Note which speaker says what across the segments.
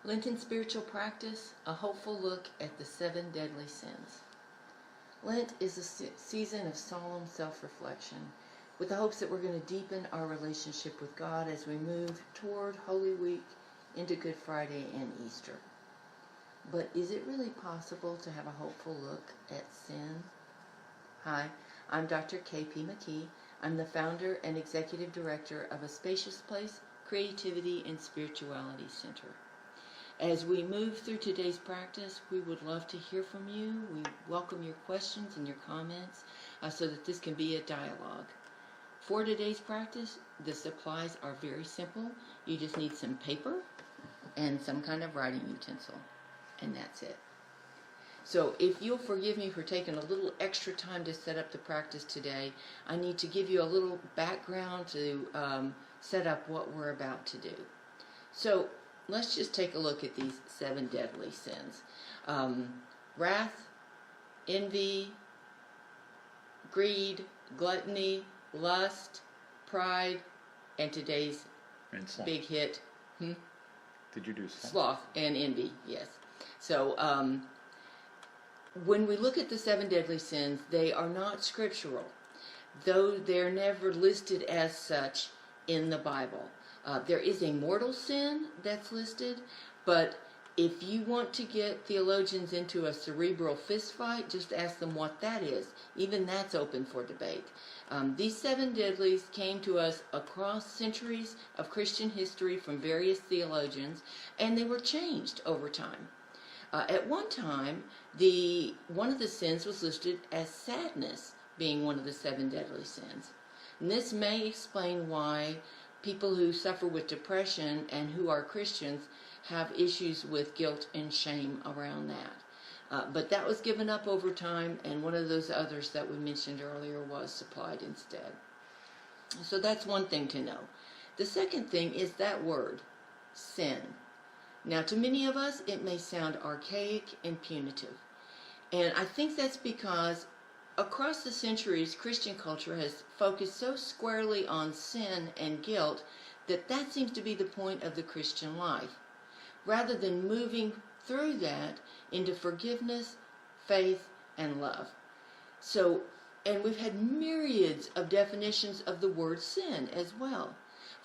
Speaker 1: Lenten spiritual practice, a hopeful look at the 7 deadly sins. Lent is a season of solemn self-reflection with the hopes that we're going to deepen our relationship with God as we move toward Holy Week into Good Friday and Easter. But is it really possible to have a hopeful look at sin? Hi, I'm Dr. K.P. McKee. I'm the founder and executive director of a Spacious Place Creativity and Spirituality Center. As we move through today's practice, we would love to hear from you. We welcome your questions and your comments so that this can be a dialogue. For today's practice, the supplies are very simple. You just need some paper and some kind of writing utensil, and that's it. So if you'll forgive me for taking a little extra time to set up the practice today, I need to give you a little background to set up what we're about to do. So let's just take a look at these 7 deadly sins. Wrath, envy, greed, gluttony, lust, pride, and today's big hit.
Speaker 2: Did you do
Speaker 1: sloth and envy, yes. So when we look at the 7 deadly sins, they are not scriptural, though they're never listed as such in the Bible. There is a mortal sin that's listed, but if you want to get theologians into a cerebral fistfight, just ask them what that is. Even that's open for debate. These 7 deadlies came to us across centuries of Christian history from various theologians, and they were changed over time. At one time, one of the sins was listed as sadness being one of the 7 deadly sins. And this may explain why people who suffer with depression and who are Christians have issues with guilt and shame around that. But that was given up over time, and one of those others that we mentioned earlier was supplied instead. So that's one thing to know. The second thing is that word, sin. Now, to many of us, it may sound archaic and punitive. And I think that's because across the centuries, Christian culture has focused so squarely on sin and guilt that seems to be the point of the Christian life, rather than moving through that into forgiveness, faith, and love. So, and we've had myriads of definitions of the word sin as well.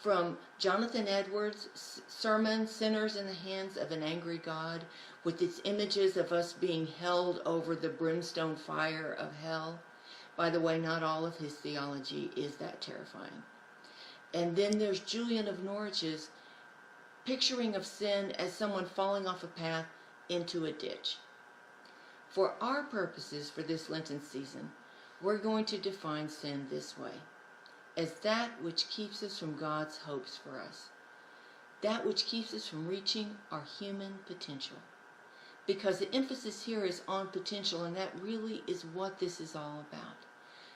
Speaker 1: From Jonathan Edwards' sermon, Sinners in the Hands of an Angry God, with its images of us being held over the brimstone fire of hell. By the way, not all of his theology is that terrifying. And then there's Julian of Norwich's picturing of sin as someone falling off a path into a ditch. For our purposes for this Lenten season, we're going to define sin this way: as that which keeps us from God's hopes for us, that which keeps us from reaching our human potential. Because the emphasis here is on potential, and that really is what this is all about.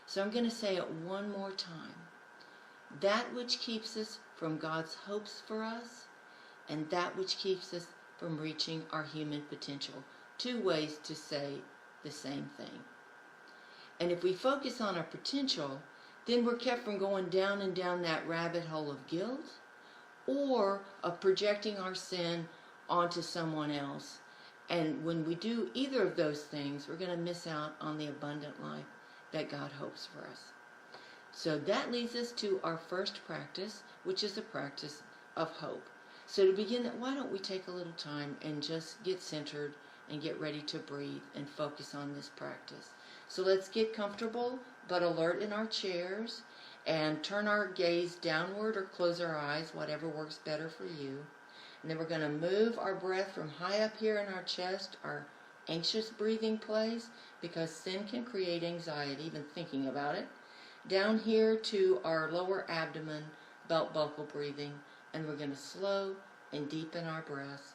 Speaker 1: So I'm going to say it one more time. That which keeps us from God's hopes for us, and that which keeps us from reaching our human potential. 2 ways to say the same thing. And if we focus on our potential, then we're kept from going down and down that rabbit hole of guilt or of projecting our sin onto someone else. And when we do either of those things, we're going to miss out on the abundant life that God hopes for us. So that leads us to our first practice, which is the practice of hope. So to begin that, why don't we take a little time and just get centered and get ready to breathe and focus on this practice. So let's get comfortable but alert in our chairs and turn our gaze downward or close our eyes, whatever works better for you. And then we're going to move our breath from high up here in our chest, our anxious breathing place, because sin can create anxiety, even thinking about it, down here to our lower abdomen, belt buckle breathing, and we're going to slow and deepen our breaths.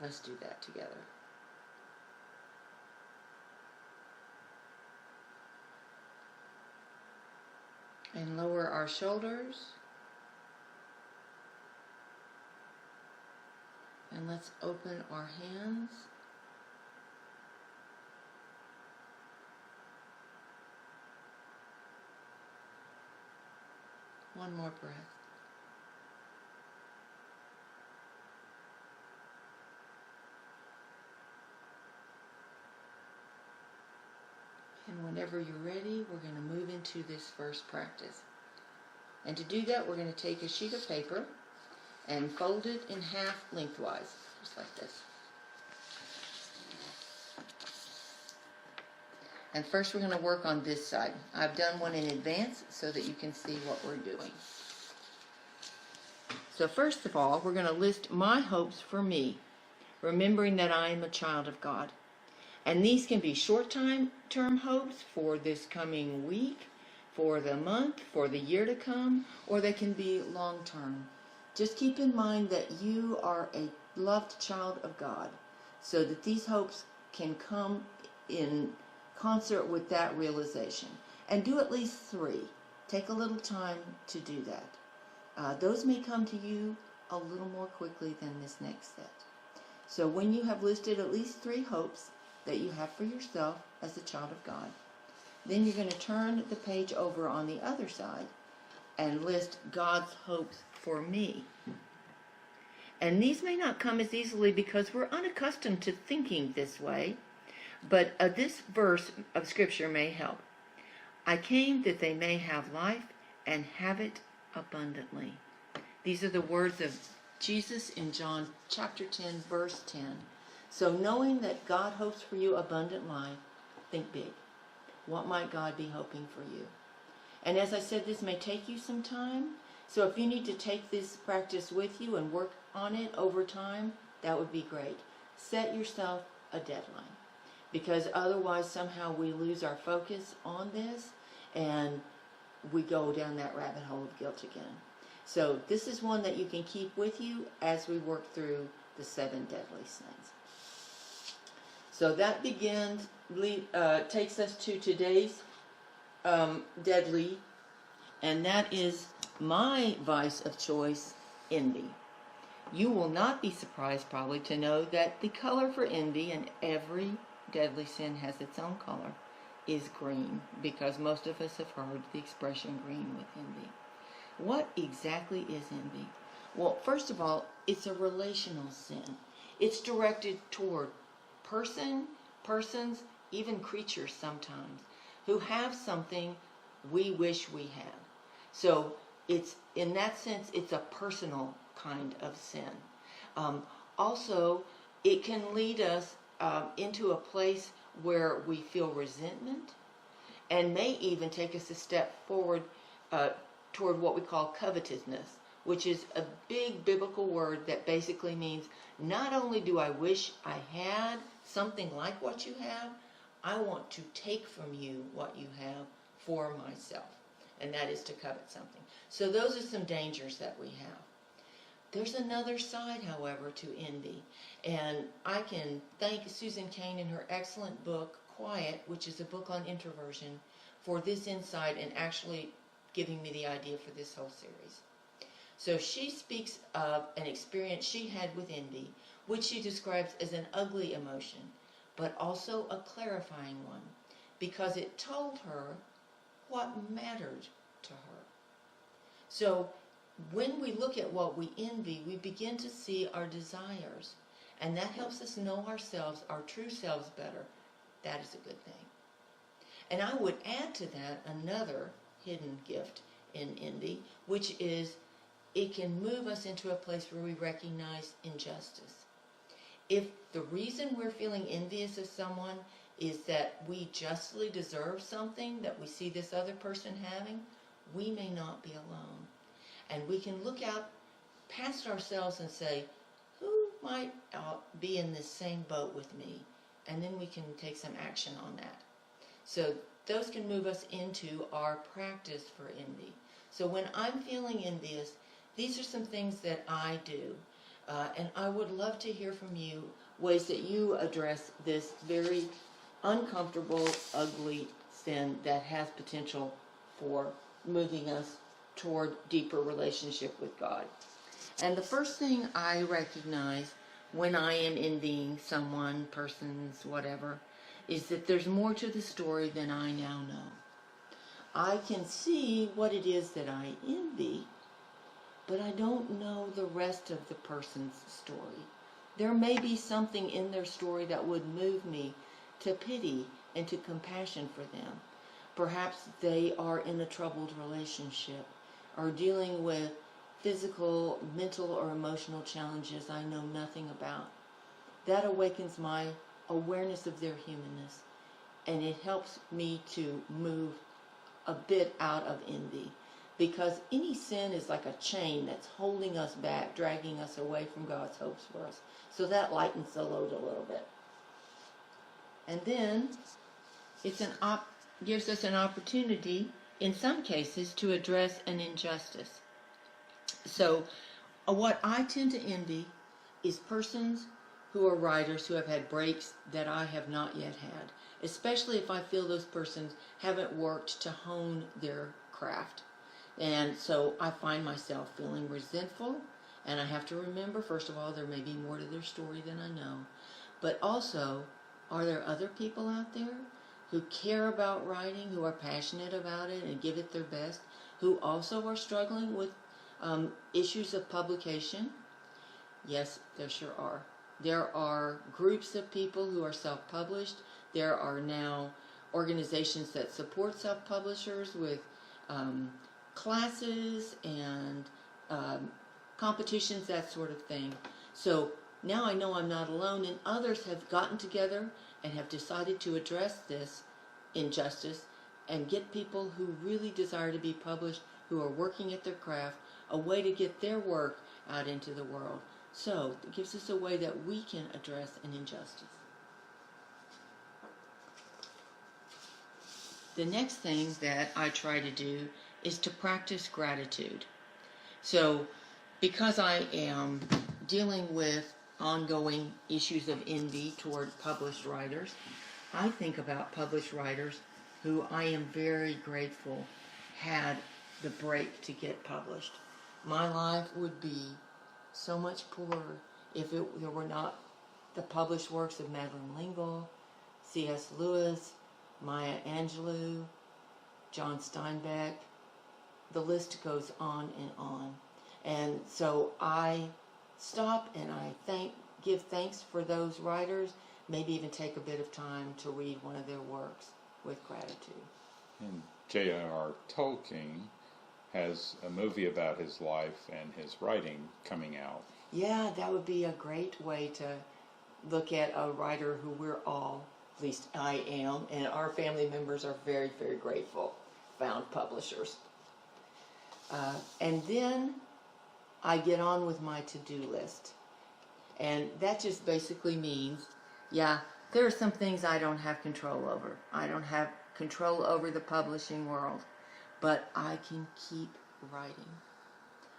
Speaker 1: Let's do that together. And lower our shoulders. And let's open our hands. One more breath. whenever you're ready, we're going to move into this first practice. And to do that, we're going to take a sheet of paper and fold it in half lengthwise, just like this. And first we're going to work on this side. I've done one in advance so that you can see what we're doing. So first of all, we're going to list my hopes for me, remembering that I am a child of God. And these can be short-term hopes for this coming week, for the month, for the year to come, or they can be long-term. Just keep in mind that you are a loved child of God, so that these hopes can come in concert with that realization. And do at least 3. Take a little time to do that. Those may come to you a little more quickly than this next set. So when you have listed at least 3 hopes that you have for yourself as a child of God, then you're going to turn the page over on the other side and list God's hopes for me. And these may not come as easily because we're unaccustomed to thinking this way, but this verse of Scripture may help. I came that they may have life and have it abundantly. These are the words of Jesus in John chapter 10, verse 10. So knowing that God hopes for you abundant life, think big. What might God be hoping for you? And as I said, this may take you some time. So if you need to take this practice with you and work on it over time, that would be great. Set yourself a deadline, because otherwise somehow we lose our focus on this and we go down that rabbit hole of guilt again. So this is one that you can keep with you as we work through the 7 deadly sins. So that takes us to today's deadly, and that is my vice of choice, envy. You will not be surprised probably to know that the color for envy, and every deadly sin has its own color, is green, because most of us have heard the expression green with envy. What exactly is envy? Well, first of all, it's a relational sin. It's directed toward persons, even creatures sometimes, who have something we wish we had. So it's, in that sense, it's a personal kind of sin. Also, it can lead us into a place where we feel resentment, and may even take us a step forward toward what we call covetousness, which is a big biblical word that basically means not only do I wish I had something like what you have, I want to take from you what you have for myself. And that is to covet something. So those are some dangers that we have. There's another side, however, to envy. And I can thank Susan Cain in her excellent book, Quiet, which is a book on introversion, for this insight and actually giving me the idea for this whole series. So she speaks of an experience she had with envy, which she describes as an ugly emotion, but also a clarifying one, because it told her what mattered to her. So when we look at what we envy, we begin to see our desires, and that helps us know ourselves, our true selves, better. That is a good thing. And I would add to that another hidden gift in envy, which is it can move us into a place where we recognize injustice. If the reason we're feeling envious of someone is that we justly deserve something that we see this other person having, we may not be alone. And we can look out past ourselves and say, who might be in this same boat with me? And then we can take some action on that. So those can move us into our practice for envy. So when I'm feeling envious, these are some things that I do. And I would love to hear from you ways that you address this very uncomfortable, ugly sin that has potential for moving us toward deeper relationship with God. And the first thing I recognize when I am envying someone, persons, whatever, is that there's more to the story than I now know. I can see what it is that I envy, but I don't know the rest of the person's story. There may be something in their story that would move me to pity and to compassion for them. Perhaps they are in a troubled relationship or dealing with physical, mental, or emotional challenges I know nothing about. That awakens my awareness of their humanness, and it helps me to move a bit out of envy, because any sin is like a chain that's holding us back, dragging us away from God's hopes for us. So that lightens the load a little bit. And then gives us an opportunity, in some cases, to address an injustice. So what I tend to envy is persons who are writers who have had breaks that I have not yet had, especially if I feel those persons haven't worked to hone their craft. And so I find myself feeling resentful, and I have to remember, first of all, there may be more to their story than I know, but also, are there other people out there who care about writing, who are passionate about it and give it their best, who also are struggling with issues of publication? Yes, there sure are. There are groups of people who are self-published. There are now organizations that support self-publishers with classes and competitions, that sort of thing. So now I know I'm not alone, and others have gotten together and have decided to address this injustice and get people who really desire to be published, who are working at their craft, a way to get their work out into the world. So it gives us a way that we can address an injustice. The next thing that I try to do is to practice gratitude. So because I am dealing with ongoing issues of envy toward published writers, I think about published writers who I am very grateful had the break to get published. My life would be so much poorer if there were not the published works of Madeleine L'Engle, C.S. Lewis, Maya Angelou, John Steinbeck. The list goes on and on. And so I stop and I give thanks for those writers, maybe even take a bit of time to read one of their works with gratitude.
Speaker 2: And J.R.R. Tolkien has a movie about his life and his writing coming out.
Speaker 1: Yeah, that would be a great way to look at a writer who we're all, at least I am, and our family members are very, very grateful, found publishers. And then I get on with my to-do list. And that just basically means, yeah, there are some things I don't have control over. I don't have control over the publishing world, but I can keep writing.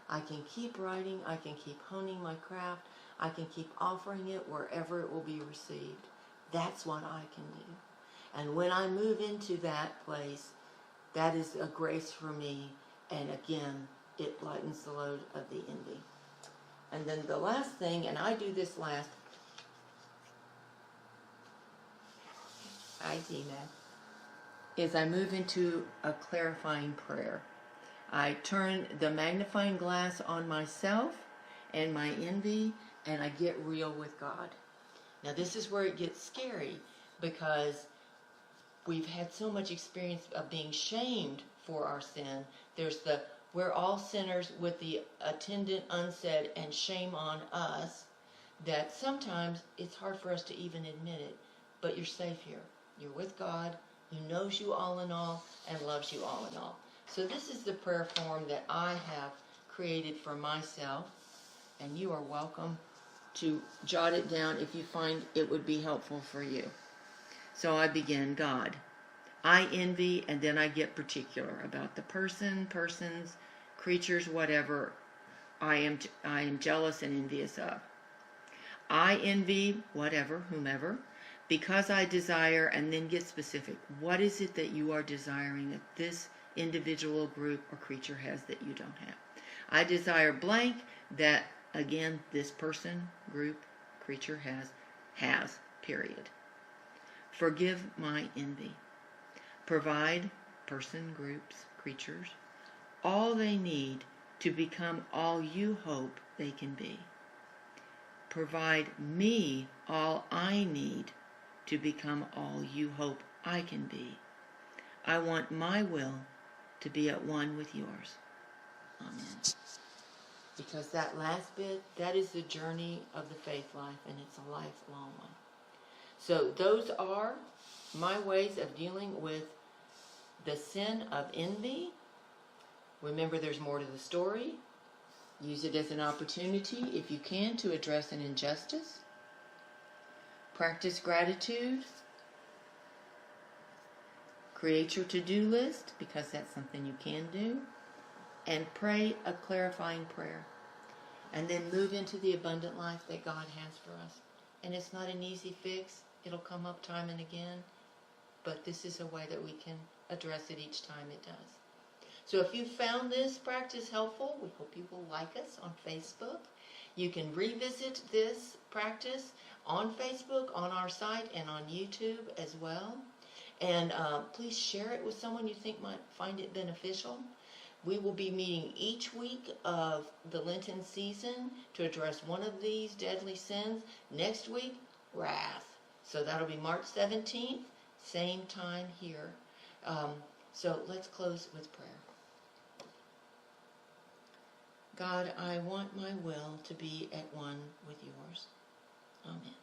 Speaker 1: I can keep writing, I can keep honing my craft, I can keep offering it wherever it will be received. That's what I can do. And when I move into that place, that is a grace for me, and again, it lightens the load of the envy. And then the last thing, and I do this last, is I move into a clarifying prayer. I turn the magnifying glass on myself and my envy, and I get real with God. Now this is where it gets scary, because we've had so much experience of being shamed for our sin. There's the we're all sinners with the attendant unsaid and shame on us, that sometimes it's hard for us to even admit it. But you're safe here. You're with God, who knows you all in all and loves you all in all. So this is the prayer form that I have created for myself, and you are welcome to jot it down if you find it would be helpful for you. So I begin, God, I envy, and then I get particular about the persons, creatures, whatever I am jealous and envious of. I envy whatever, whomever, because I desire, and then get specific. What is it that you are desiring that this individual, group, or creature has that you don't have? I desire blank that, again, this person, group, creature has, period. Forgive my envy. Provide person, groups, creatures, all they need to become all you hope they can be. Provide me all I need to become all you hope I can be. I want my will to be at one with yours. Amen. Because that last bit, that is the journey of the faith life, and it's a lifelong one. So those are my ways of dealing with the sin of envy. Remember, there's more to the story. Use it as an opportunity, if you can, to address an injustice. Practice gratitude. Create your to-do list, because that's something you can do. And pray a clarifying prayer. And then move into the abundant life that God has for us. And it's not an easy fix. It'll come up time and again. But this is a way that we can address it each time it does. So if you found this practice helpful, we hope you will like us on Facebook. You can revisit this practice on Facebook, on our site, and on YouTube as well. And please share it with someone you think might find it beneficial. We will be meeting each week of the Lenten season to address one of these deadly sins. Next week, wrath. So that'll be March 17th, same time here. So let's close with prayer. God, I want my will to be at one with yours. Amen.